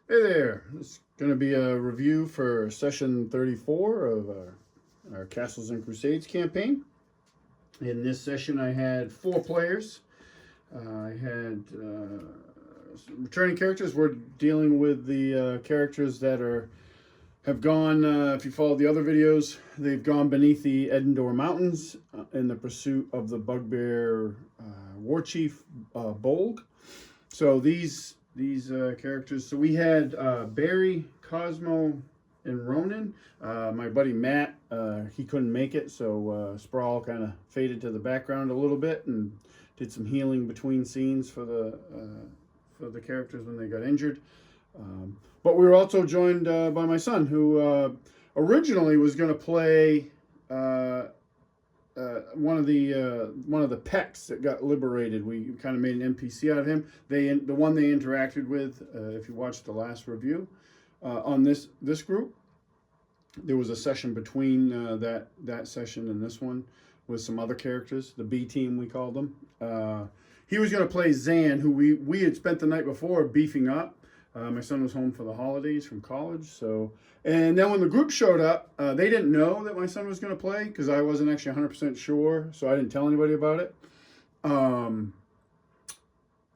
Hey there, it's going to be a review for session 34 of our Castles and Crusades campaign. In this session, I had 4 players. I had returning characters. We're dealing with the characters that have gone, if you follow the other videos, they've gone beneath the Edendor Mountains in the pursuit of the bugbear war chief Bolg. So these characters. So we had Barry, Cosmo, and Rhonin. My buddy Matt, he couldn't make it, so Spraull kind of faded to the background a little bit and did some healing between scenes for the characters when they got injured. But we were also joined by my son, who originally was going to play one of the Pecks that got liberated. We kind of made an NPC out of him. The one they interacted with, if you watched the last review on this group, there was a session between that session and this one with some other characters, the B team we called them. He was going to play Zan, who we had spent the night before beefing up. My son was home for the holidays from college, so. And then when the group showed up, they didn't know that my son was going to play because I wasn't actually 100% sure, so I didn't tell anybody about it.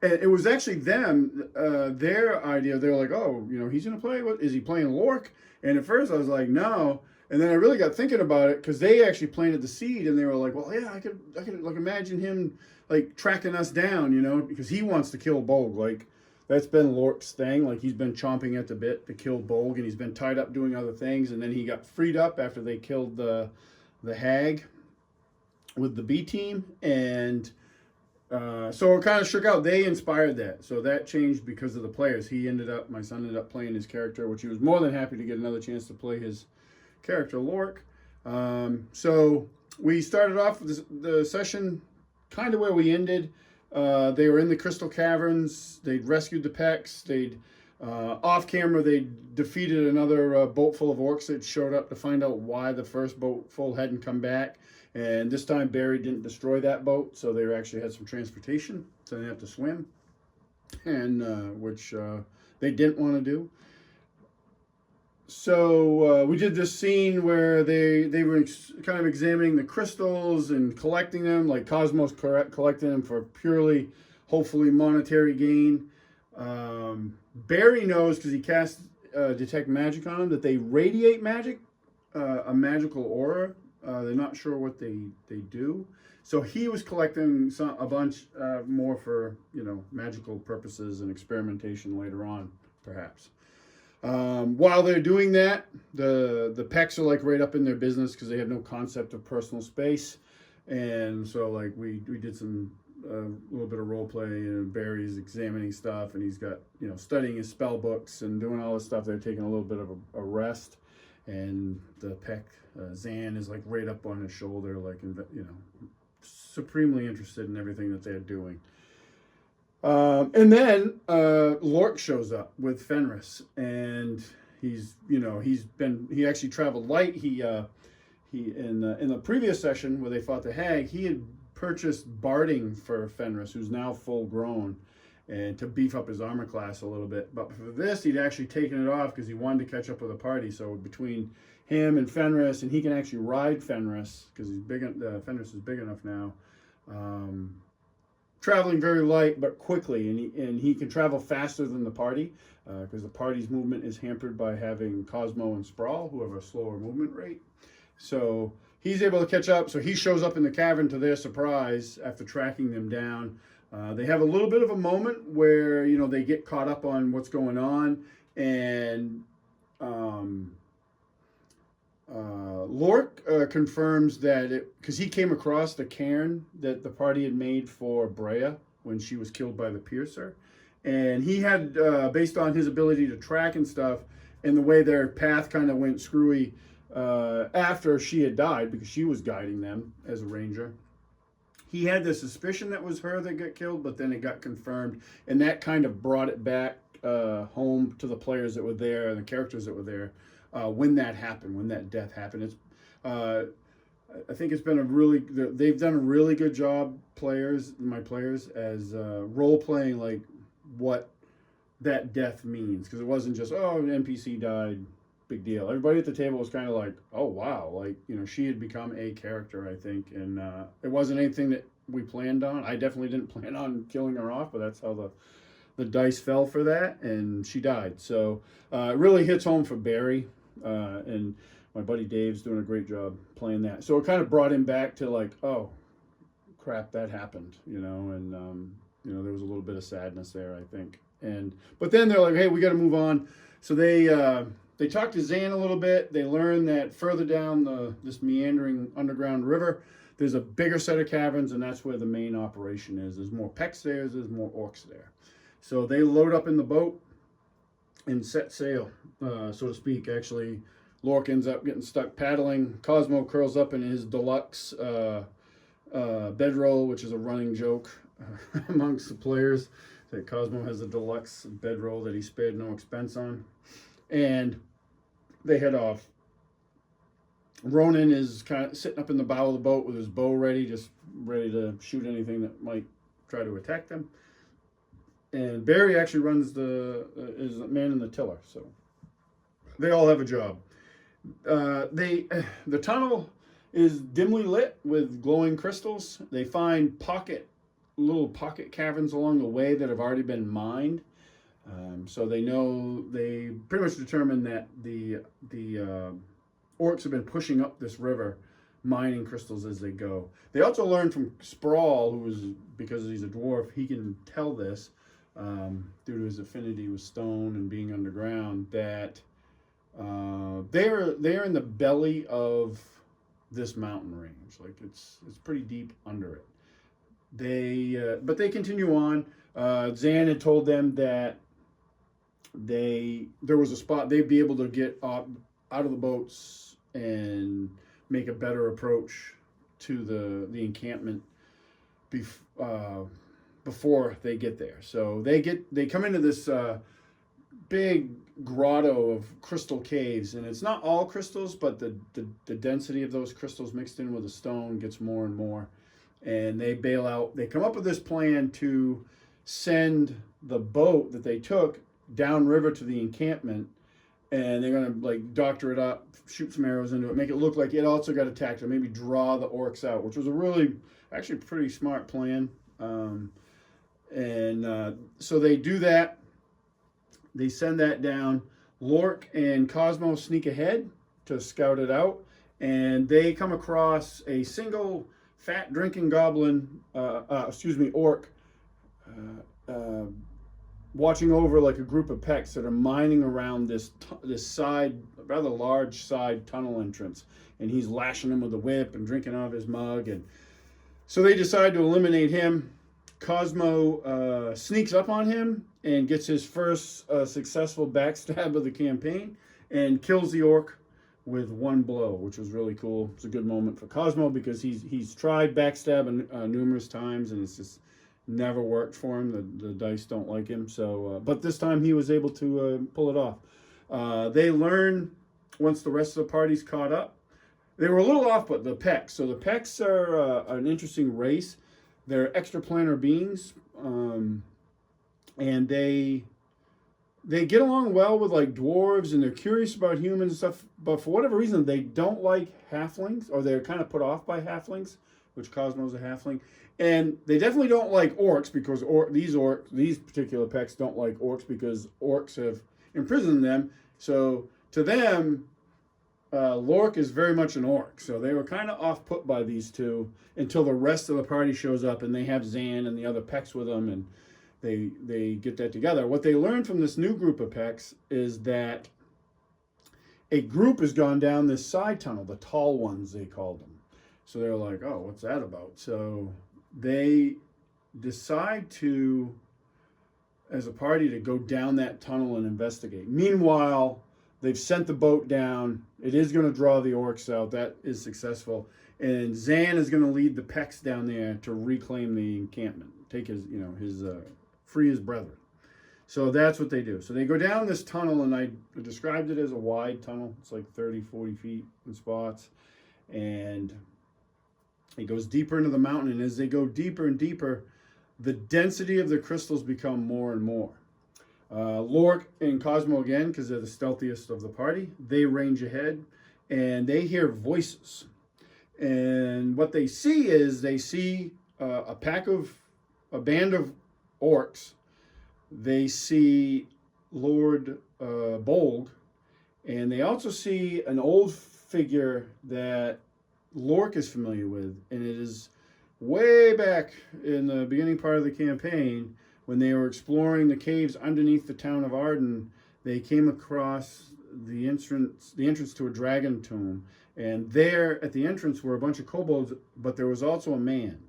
It was actually them, their idea. They were like, "Oh, he's going to play. What is he playing, Lork?" And at first I was like, "No." And then I really got thinking about it because they actually planted the seed, and they were like, "Well, yeah, I could like imagine him like tracking us down, because he wants to kill Bolg, like." That's been Lork's thing. Like, he's been chomping at the bit to kill Bolg, and he's been tied up doing other things. And then he got freed up after they killed the hag with the B team. And so it kind of shook out. They inspired that. So that changed because of the players. My son ended up playing his character, which he was more than happy to get another chance to play his character, Lork. So we started off the session kind of where we ended. They were in the Crystal Caverns. They'd rescued the Pecks. Off camera, they defeated another boat full of orcs that showed up to find out why the first boat full hadn't come back. And this time, Barry didn't destroy that boat, so they actually had some transportation, so they didn't have to swim, and which they didn't want to do. So we did this scene where they were kind of examining the crystals and collecting them, like Cosmo's collecting them for purely, hopefully, monetary gain. Barry knows because he cast detect magic on them that they radiate magic, a magical aura. They're not sure what they do. So he was collecting a bunch more for magical purposes and experimentation later on, perhaps. While they're doing that, the Pecks are like right up in their business because they have no concept of personal space, and so like we did some little bit of role play, and Barry's examining stuff, and he's got studying his spell books and doing all this stuff. They're taking a little bit of a rest, and the Peck Zan is like right up on his shoulder, like supremely interested in everything that they're doing. And then Lork shows up with Fenris, and he actually traveled light. He in the previous session where they fought the hag, he had purchased barding for Fenris, who's now full grown, and to beef up his armor class a little bit. But for this, he'd actually taken it off because he wanted to catch up with the party. So between him and Fenris, and he can actually ride Fenris because he's big. Fenris is big enough now. Traveling very light but quickly, and he can travel faster than the party because the party's movement is hampered by having Cosmo and Spraull, who have a slower movement rate. So he's able to catch up. So he shows up in the cavern to their surprise after tracking them down. They have a little bit of a moment where they get caught up on what's going on, and Lork confirms that because he came across the cairn that the party had made for Brea when she was killed by the Piercer, and he had based on his ability to track and stuff, and the way their path kind of went screwy after she had died because she was guiding them as a ranger. He had the suspicion that was her that got killed, but then it got confirmed, and that kind of brought it back home to the players that were there and the characters that were there. When that happened, when that death happened, I think it's been they've done a really good job, my players, as role playing like what that death means, because it wasn't just, oh, an NPC died, big deal. Everybody at the table was kind of like, oh wow, like, you know, she had become a character, I think, and it wasn't anything that we planned on. I definitely didn't plan on killing her off, but that's how the dice fell for that, and she died. So it really hits home for Barry, and my buddy Dave's doing a great job playing that. So it kind of brought him back to like, oh crap, that happened, you know, and you know, there was a little bit of sadness there, I think. And but then they're like, hey, we got to move on. So they talk to Zan a little bit. They learn that further down this meandering underground river, there's a bigger set of caverns, and that's where the main operation is. There's more Pecks there, there's more orcs there. So they load up in the boat and set sail, so to speak. Actually, Lork ends up getting stuck paddling. Cosmo curls up in his deluxe bedroll, which is a running joke amongst the players, that Cosmo has a deluxe bedroll that he spared no expense on. And they head off. Rhonin is kind of sitting up in the bow of the boat with his bow ready, just ready to shoot anything that might try to attack them. And Barry actually runs is the man in the tiller, so they all have a job. The tunnel is dimly lit with glowing crystals. They find little pocket caverns along the way that have already been mined. So they pretty much determined that the orcs have been pushing up this river, mining crystals as they go. They also learned from Spraull, because he's a dwarf, he can tell this, due to his affinity with stone and being underground, that they're in the belly of this mountain range. Like it's pretty deep under it. But they continue on. Zan had told them that there was a spot they'd be able to get out of the boats and make a better approach to the encampment before they get there. So they come into this big grotto of crystal caves, and it's not all crystals, but the density of those crystals mixed in with the stone gets more and more. And they bail out. They come up with this plan to send the boat that they took downriver to the encampment, and they're gonna like doctor it up, shoot some arrows into it, make it look like it also got attacked, or maybe draw the orcs out, which was actually pretty smart plan. So they do that. They send that down. Lork and Cosmo sneak ahead to scout it out, and they come across a single fat drinking orc, watching over like a group of Pecks that are mining around this rather large side tunnel entrance, and he's lashing them with a whip and drinking out of his mug. And so they decide to eliminate him. Cosmo sneaks up on him and gets his first successful backstab of the campaign and kills the orc with one blow, which was really cool. It's a good moment for Cosmo because he's tried backstabbing numerous times, and it's just never worked for him. The dice don't like him. So, but this time he was able to pull it off. They learn once the rest of the party's caught up. They were a little off, but the Pecks. So the Pecks are an interesting race. They're extraplanar beings, and they get along well with like dwarves, and they're curious about humans and stuff. But for whatever reason, they don't like halflings, or they're kind of put off by halflings, which Cosmo's a halfling. And they definitely don't like orcs because these particular Pecks don't like orcs because orcs have imprisoned them. So to them, Lork is very much an orc. So they were kind of off put by these two until the rest of the party shows up, and they have Zan and the other Pecks with them, and they get that together. What they learned from this new group of Pecks is that a group has gone down this side tunnel, the tall ones they called them. So they're like, oh, what's that about? So they decide to, as a party, to go down that tunnel and investigate. Meanwhile, they've sent the boat down. It is going to draw the orcs out. That is successful. And Zan is going to lead the Pecks down there to reclaim the encampment, take free his brethren. So that's what they do. So they go down this tunnel, and I described it as a wide tunnel. It's like 30, 40 feet in spots. And it goes deeper into the mountain, and as they go deeper and deeper, the density of the crystals become more and more. Lork and Cosmo again, because they're the stealthiest of the party, they range ahead and they hear voices. And what they see is they see a band of orcs. They see Lord Bolg, and they also see an old figure that Lork is familiar with, and it is way back in the beginning part of the campaign when they were exploring the caves underneath the town of Arden. They came across the entrance to a dragon tomb, and there at the entrance were a bunch of kobolds, but there was also a man,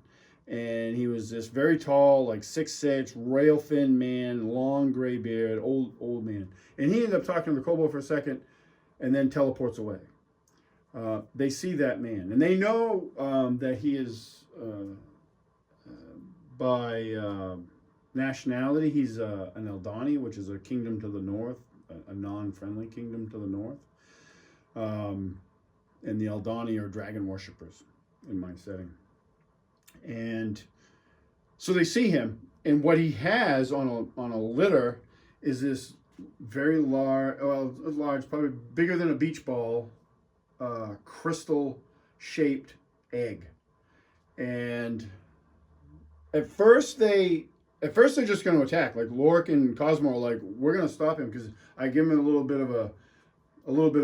and he was this very tall, like 6'6", rail thin man, long gray beard, old man, and he ended up talking to the kobold for a second, and then teleports away. They see that man, and they know that he is by nationality, he's an Eldani, which is a kingdom to the north, a non-friendly kingdom to the north. And the Eldani are dragon worshippers in my setting. And so they see him, and what he has on a litter is this very large, probably bigger than a beach ball, crystal-shaped egg. And at first they're just going to attack. Like Lork and Cosmo are like, we're going to stop him, because I give him a little bit of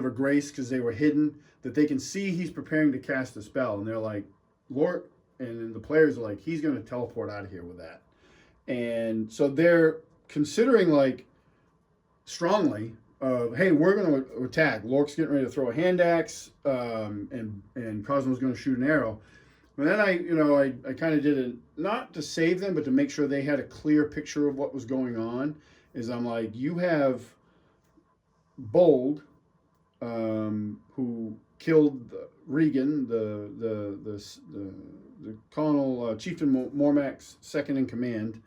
a grace because they were hidden, that they can see he's preparing to cast a spell, and they're like, Lork, and the players are like, he's going to teleport out of here with that. And so they're considering, like, strongly, hey, we're going to attack. Lork's getting ready to throw a hand axe, and Cosmo's going to shoot an arrow. But then I kind of did it, not to save them, but to make sure they had a clear picture of what was going on, is I'm like, you have Bolg, who killed Regan, the colonel, Chieftain Mormack's second in command.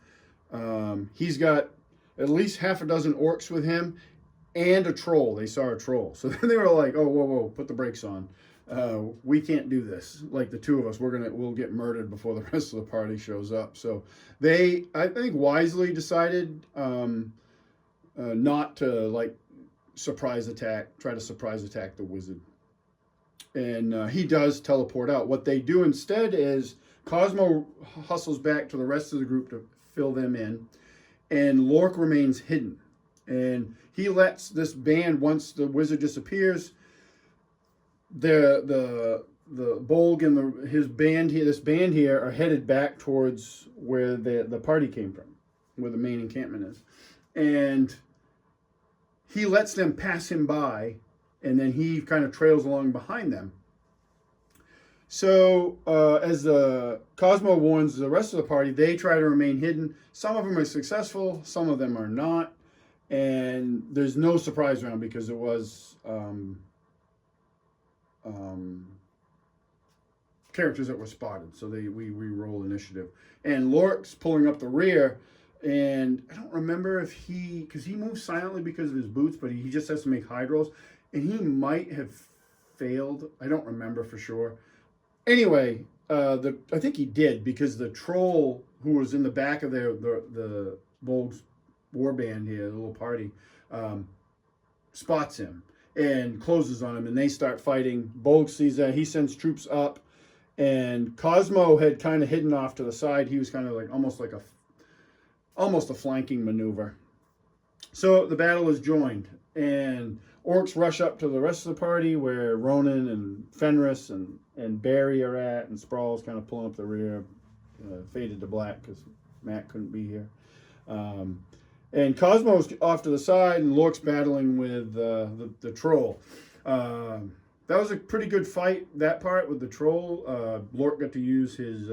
He's got at least half a dozen orcs with him, and a troll. They saw a troll, so then they were like, "Oh, whoa, put the brakes on. We can't do this. Like the two of us, we'll get murdered before the rest of the party shows up." So they, I think, wisely decided not to try to surprise attack the wizard. And he does teleport out. What they do instead is Cosmo hustles back to the rest of the group to fill them in, and Lork remains hidden. And he lets this band, once the wizard disappears, the Bolg and this band here are headed back towards where the party came from, where the main encampment is. And he lets them pass him by, and then he kind of trails along behind them. So as the Cosmo warns the rest of the party, they try to remain hidden. Some of them are successful, some of them are not. And there's no surprise round because it was characters that were spotted. So we re-roll initiative. And Lork's pulling up the rear, and I don't remember if because he moves silently because of his boots, but he just has to make hide rolls. And he might have failed. I don't remember for sure. Anyway, I think he did, because the troll who was in the back of the Bolg's warband here, the little party, spots him and closes on him, and they start fighting. Bolg sees that. He sends troops up, and Cosmo had kind of hidden off to the side. He was kind of like almost a flanking maneuver. So the battle is joined, and orcs rush up to the rest of the party where Rhonin and Fenris and Barry are at, and Spraull's kind of pulling up the rear, faded to black because Matt couldn't be here. And Cosmo's off to the side, and Lork's battling with the troll. That was a pretty good fight, that part with the troll. Lork got to use his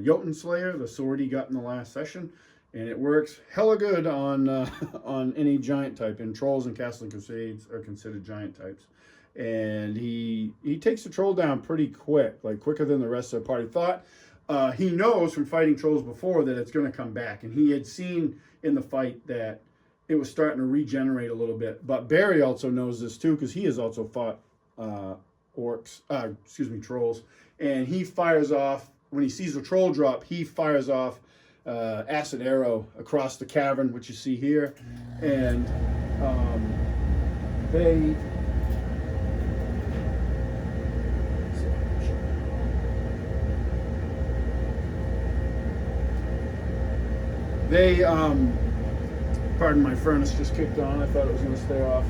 Jotun Slayer, the sword he got in the last session, and it works hella good on any giant type. And trolls in Castle and Crusades are considered giant types. And he takes the troll down pretty quick, like quicker than the rest of the party thought. He knows from fighting trolls before that it's going to come back, and he had seen in the fight that it was starting to regenerate a little bit. But Barry also knows this too, because he has also fought trolls, and he fires off when he sees the troll drop. He fires off acid arrow across the cavern, which you see here, and they pardon, my furnace just kicked on. I thought it was going to stay off.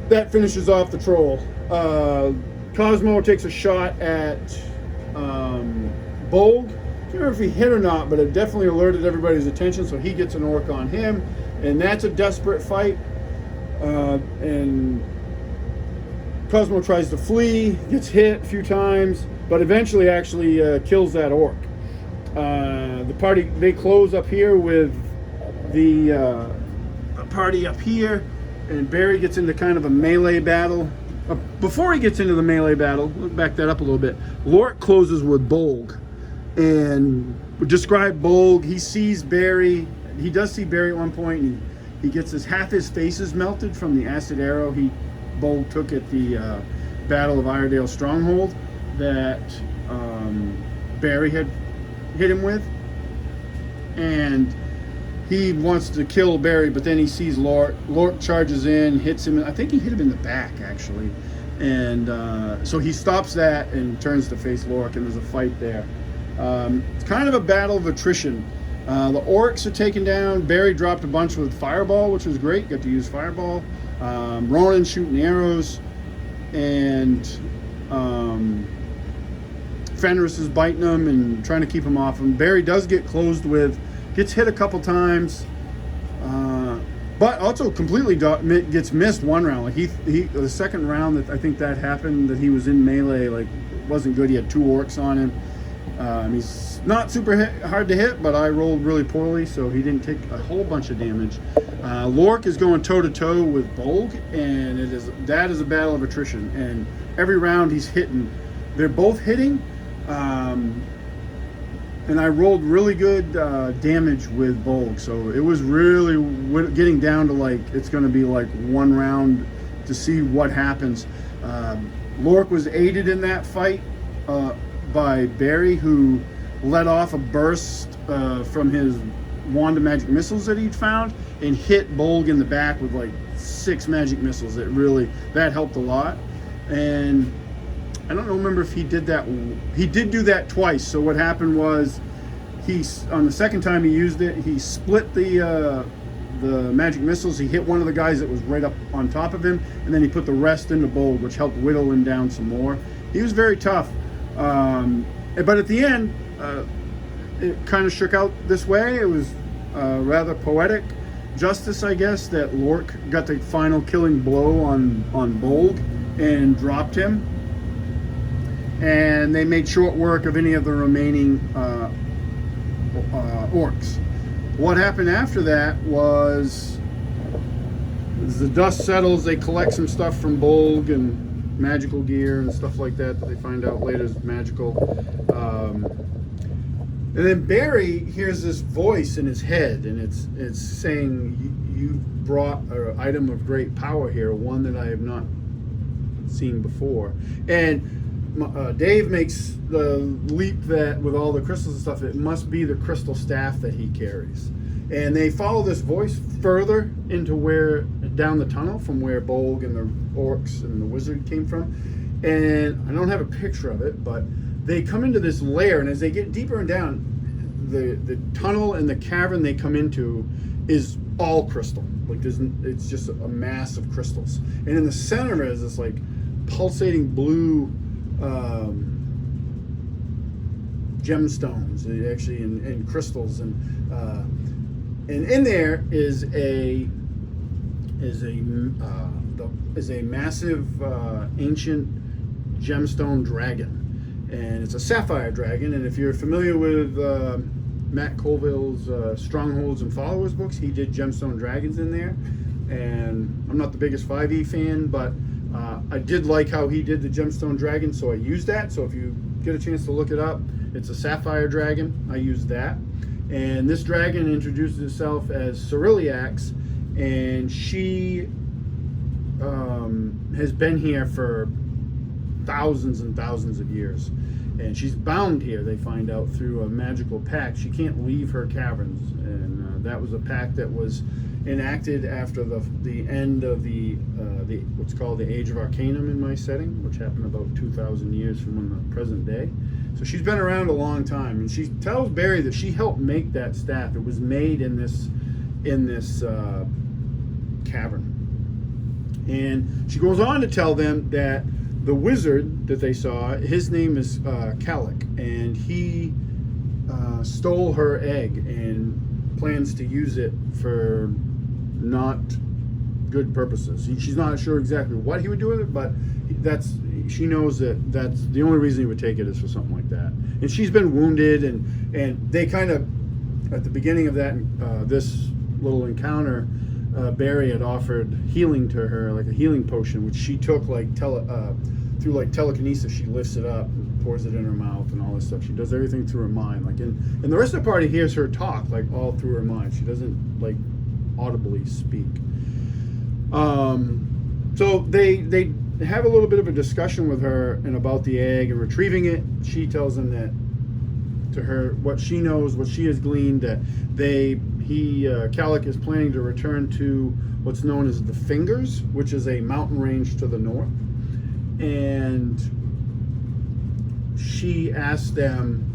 That finishes off the troll. Cosmo takes a shot at Bolg. I don't remember if he hit or not, but it definitely alerted everybody's attention, so he gets an orc on him, and that's a desperate fight. And Cosmo tries to flee, gets hit a few times, but eventually actually kills that orc. The party, they close up here with the party up here, and Barry gets into kind of a melee battle. Before he gets into the melee battle, let's back that up a little bit. Lork closes with Bolg, and describe Bolg. He sees Barry. He does see Barry at one point, and he gets half his face is melted from the acid arrow Bolg took at the Battle of Iredale Stronghold that Barry had hit him with, and he wants to kill Barry, but then he sees Lork. Lork charges in, hits him. I think he hit him in the back, actually. And so he stops that and turns to face Lork, and there's a fight there. It's kind of a battle of attrition. The orcs are taken down. Barry dropped a bunch with Fireball, which was great. Got to use Fireball. Rhonin shooting arrows. And Fenris is biting him and trying to keep him off him. Barry does get closed with, gets hit a couple times, but also completely gets missed one round. Like he the second round that I think that happened, that he was in melee, like wasn't good. He had 2 orcs on him. He's not super hard to hit, but I rolled really poorly, so he didn't take a whole bunch of damage. Lork is going toe to toe with Bolg, and that is a battle of attrition. And every round he's hitting, they're both hitting. And I rolled really good damage with Bolg, so it was really getting down to like, it's going to be like one round to see what happens. Lork was aided in that fight by Barry, who let off a burst from his wand of magic missiles that he'd found and hit Bolg in the back with like 6 magic missiles. That helped a lot. And I don't remember if he did that. He did do that twice. So what happened was, on the second time he used it, he split the magic missiles. He hit one of the guys that was right up on top of him, and then he put the rest into Bolg, which helped whittle him down some more. He was very tough. But at the end, it kind of shook out this way. It was rather poetic justice, I guess, that Lork got the final killing blow on Bolg and dropped him. And they made short work of any of the remaining orcs. What happened after that was, as the dust settles, they collect some stuff from Bolg and magical gear and stuff like that they find out later is magical. And then Barry hears this voice in his head, and it's saying, "You brought an item of great power here, one that I have not seen before." And Dave makes the leap that with all the crystals and stuff, it must be the crystal staff that he carries. And they follow this voice further into down the tunnel from where Bolg and the orcs and the wizard came from. And I don't have a picture of it, but they come into this lair, and as they get deeper and down, the tunnel and the cavern they come into is all crystal. Like it's just a mass of crystals. And in the center is this like pulsating blue gemstones, actually, and crystals, and in there is a massive ancient gemstone dragon, and it's a sapphire dragon. And if you're familiar with Matt Colville's Strongholds and Followers books, he did gemstone dragons in there. And I'm not the biggest 5e fan, but I did like how he did the gemstone dragon, so I used that. So if you get a chance to look it up, it's a sapphire dragon. I used that. And this dragon introduces itself as Cyrilliax, and she has been here for thousands and thousands of years. and she's bound here. They find out through a magical pact. She can't leave her caverns, and that was a pact that was enacted after the end of the what's called the Age of Arcanum in my setting, which happened about 2,000 years from when the present day. So she's been around a long time, and she tells Barry that she helped make that staff. It was made in this cavern. And she goes on to tell them that the wizard that they saw, his name is Calic, and he stole her egg and plans to use it for not good purposes. She's not sure exactly what he would do with it, but she knows that's the only reason he would take it is for something like that. And she's been wounded, and they kind of, at the beginning of that this little encounter, Barry had offered healing to her, like a healing potion, which she took through telekinesis. She lifts it up and pours it in her mouth and all this stuff. She does everything through her mind. And the rest of the party hears her talk like all through her mind. She doesn't like audibly speak. So they have a little bit of a discussion with her and about the egg and retrieving it. She tells them that to her what she knows, what she has gleaned, that Calic is planning to return to what's known as the Fingers, which is a mountain range to the north. And she asked them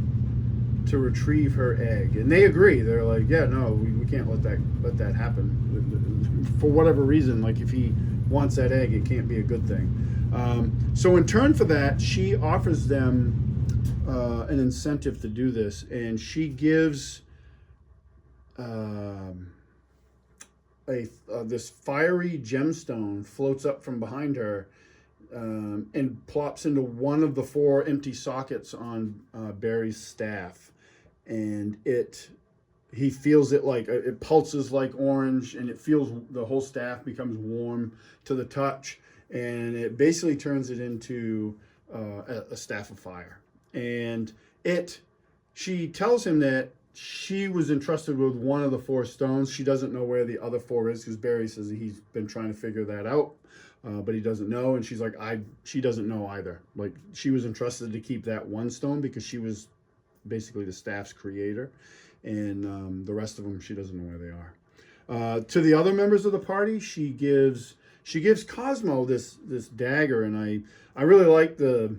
to retrieve her egg, and they agree. They're like, yeah, no, we can't let that happen for whatever reason. Like, if he wants that egg, it can't be a good thing. So in turn for that, she offers them an incentive to do this, and she gives this fiery gemstone floats up from behind her and plops into one of the 4 empty sockets on Barry's staff, and he feels it like it pulses like orange, and it feels the whole staff becomes warm to the touch, and it basically turns it into a staff of fire. And she tells him that she was entrusted with one of the 4 stones. She doesn't know where the other 4 is, because Barry says he's been trying to figure that out, but he doesn't know. And she's like, she doesn't know either. Like, she was entrusted to keep that one stone because she was basically the staff's creator, and the rest of them, she doesn't know where they are. To the other members of the party, she gives Cosmo this dagger, and I really like the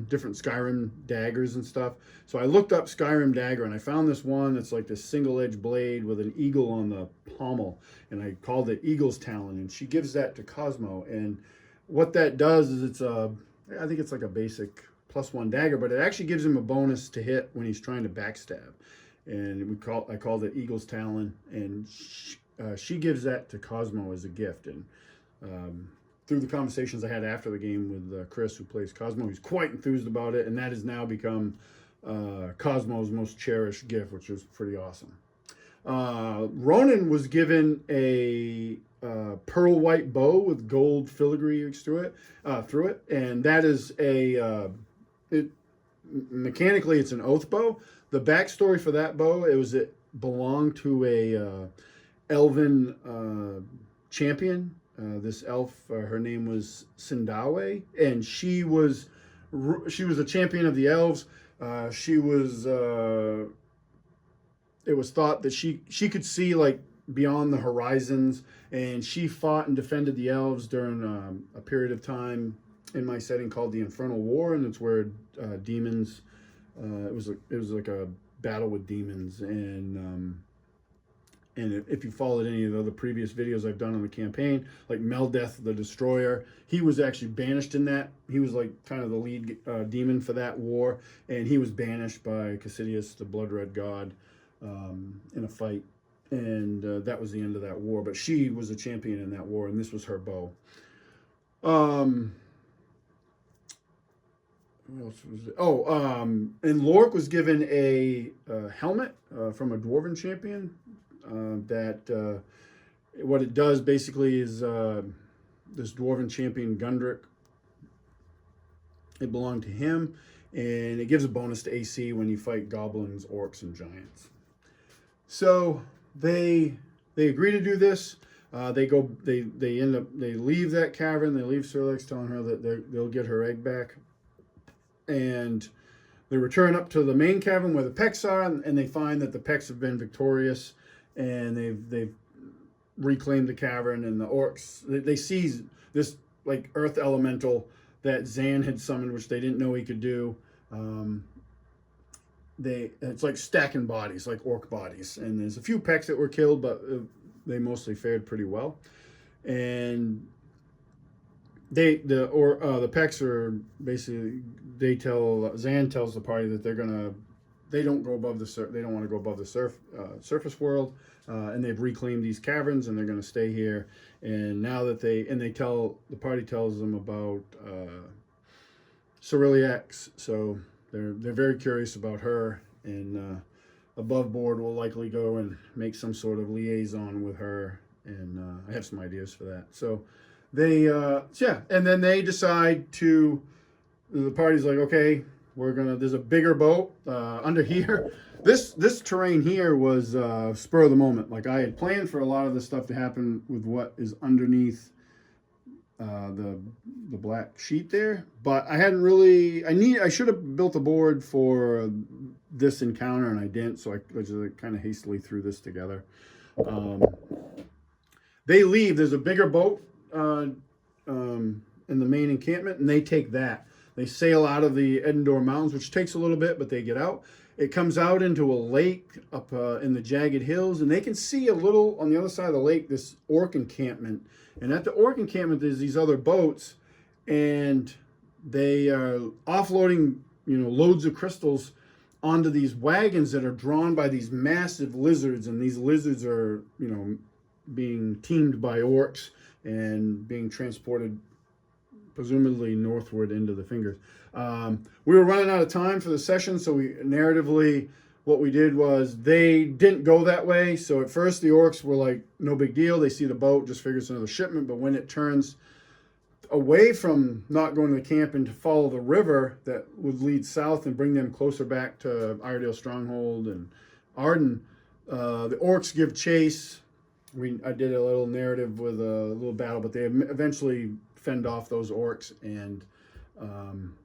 different Skyrim daggers and stuff. So I looked up Skyrim dagger, and I found this one that's like this single-edged blade with an eagle on the pommel, and I called it Eagle's Talon, and she gives that to Cosmo. And what that does is I think it's like a basic +1 dagger, but it actually gives him a bonus to hit when he's trying to backstab. And I called it Eagle's Talon, and she gives that to Cosmo as a gift. And through the conversations I had after the game with Chris, who plays Cosmo, he's quite enthused about it, and that has now become Cosmo's most cherished gift, which is pretty awesome. Rhonin was given a pearl white bow with gold filigree through it, and that is mechanically it's an oath bow. The backstory for that bow, it belonged to a elven champion. This elf, her name was Sindawe, and she was a champion of the elves. It was thought that she could see like beyond the horizons, and she fought and defended the elves during a period of time in my setting called the Infernal War, and it's where demons. It was like a battle with demons, and if you followed any of the other previous videos I've done on the campaign, like Meldeth the Destroyer, he was actually banished in that. He was like kind of the lead demon for that war, and he was banished by Cassidius, the Blood Red God, in a fight, and that was the end of that war. But she was a champion in that war, and this was her bow. What else was it? And Lork was given a helmet from a dwarven champion. What it does basically is this dwarven champion Gundrick. It belonged to him, and it gives a bonus to AC when you fight goblins, orcs, and giants. So they agree to do this. They leave that cavern. They leave Sirlex, telling her that they'll get her egg back. and they return up to the main cavern where the Pecks are, and they find that the Pecks have been victorious, and they've reclaimed the cavern, and the orcs, they see this like earth elemental that Zan had summoned, which they didn't know he could do. It's like stacking bodies, like orc bodies, and there's a few Pecks that were killed, but they mostly fared pretty well. And the Pecks are basically, Zan tells the party that they don't go above they don't want to go above the surface world, and they've reclaimed these caverns, and they're going to stay here. And now that the party tells them about Cyrilliax, so they're very curious about her, and Above Board will likely go and make some sort of liaison with her, and I have some ideas for that. So and then they decide the party's like, okay, there's a bigger boat under here. This terrain here was spur of the moment. Like, I had planned for a lot of this stuff to happen with what is underneath the black sheet there, but I hadn't really. I should have built a board for this encounter, and I didn't. So I just kind of hastily threw this together. They leave. There's a bigger boat in the main encampment, and they take that. They sail out of the Edendor Mountains, which takes a little bit, but they get out. It comes out into a lake up in the jagged hills, and they can see a little on the other side of the lake, this orc encampment. And at the orc encampment, there's these other boats, and they are offloading, loads of crystals onto these wagons that are drawn by these massive lizards, and these lizards are, being teamed by orcs and being transported presumably northward into the Fingers. We were running out of time for the session, so narratively, what we did was they didn't go that way. So at first the orcs were like, no big deal. They see the boat, just figure it's another shipment. But when it turns away from not going to the camp and to follow the river that would lead south and bring them closer back to Iredale Stronghold and Arden, the orcs give chase. I did a little narrative with a little battle, but they eventually fend off those orcs and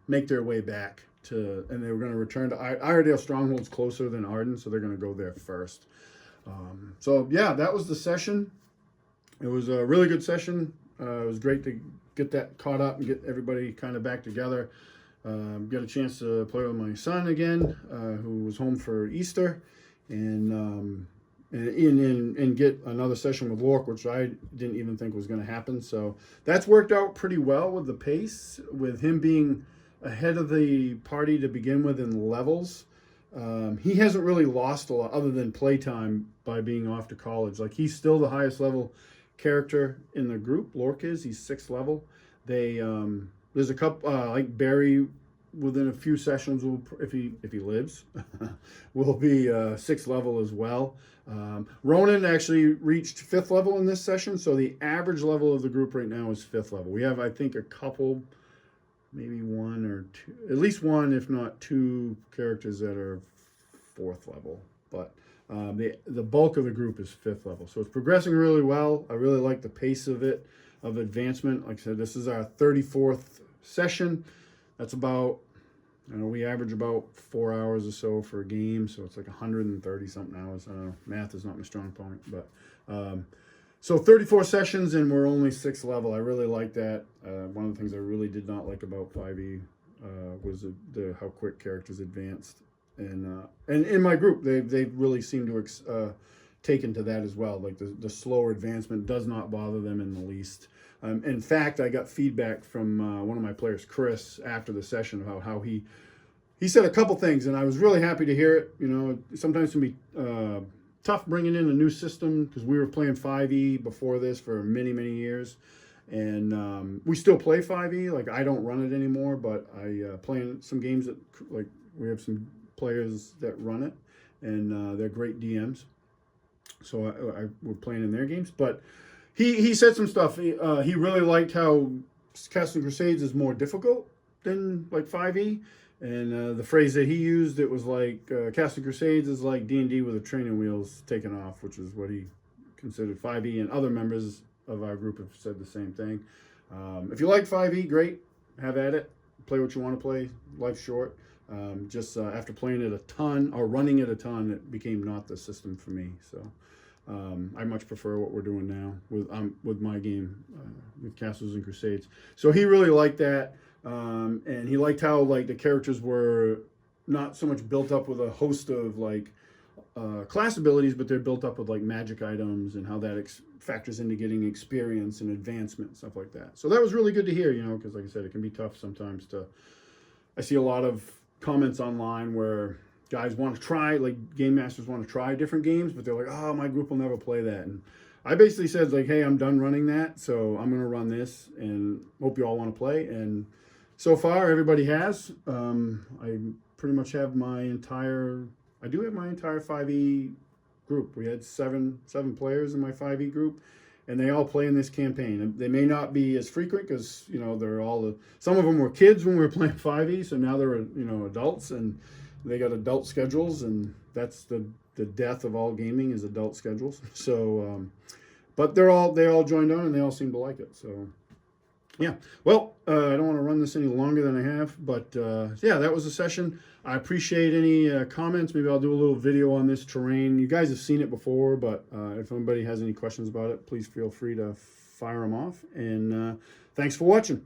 make their way back and they were going to return to Iredale Stronghold's closer than Arden, so they're going to go there first. So yeah, that was the session. It was a really good session. It was great to get that caught up and get everybody kind of back together. Got a chance to play with my son again, who was home for Easter, and get another session with Lork, which I didn't even think was going to happen. So that's worked out pretty well with the pace, with him being ahead of the party to begin with in levels. He hasn't really lost a lot other than playtime by being off to college. Like, he's still the highest level character in the group. Lork is. He's 6th level. There's a couple like Barry. Within a few sessions, if he lives, will be 6th level as well. Rhonin actually reached 5th level in this session, so the average level of the group right now is 5th level. We have, I think, a couple, maybe one or two, at least one, if not two, characters that are 4th level. But the bulk of the group is 5th level, so it's progressing really well. I really like the pace of it, of advancement. Like I said, this is our 34th session. That's about, we average about 4 hours or so for a game, so it's like 130 something hours. I don't know, math is not my strong point, but so 34 sessions, and we're only 6th level. I really like that. One of the things I really did not like about 5e was how quick characters advanced, and in my group they really seem to taken to that as well. Like, the slower advancement does not bother them in the least. In fact, I got feedback from one of my players, Chris, after the session about how he said a couple things, and I was really happy to hear it. Sometimes it can be tough bringing in a new system, because we were playing 5e before this for many, many years, and we still play 5e. Like, I don't run it anymore, but I play in some games that, like, we have some players that run it, and they're great DMs. So we're playing in their games, but he said some stuff. He really liked how Casting Crusades is more difficult than like 5e, and the phrase that he used, it was like Casting Crusades is like D&D with the training wheels taken off, which is what he considered 5e, and other members of our group have said the same thing. If you like 5e, great, have at it, play what you want to play. Life's short. Just after playing it a ton or running it a ton, it became not the system for me. So I much prefer what we're doing now with my game, with Castles and Crusades. So he really liked that, and he liked how like the characters were not so much built up with a host of like class abilities, but they're built up with like magic items and how that factors into getting experience and advancement, stuff like that. So that was really good to hear, you know, because like I said, it can be tough sometimes to. I see a lot of comments online where guys want to try, like game masters want to try different games, but they're like, oh, my group will never play that. And I basically said like, hey, I'm done running that, so I'm going to run this and hope you all want to play. And so far, everybody has. I pretty much have my entire 5e group. We had seven players in my 5e group, and they all play in this campaign. And they may not be as frequent because, you know, some of them were kids when we were playing 5e, so now they're, you know, adults, and they got adult schedules, and that's the death of all gaming is adult schedules. So, but they all joined on, and they all seem to like it. So, yeah. Well, I don't want to run this any longer than I have, but yeah, that was a session. I appreciate any comments. Maybe I'll do a little video on this terrain. You guys have seen it before, but if anybody has any questions about it, please feel free to fire them off. And thanks for watching.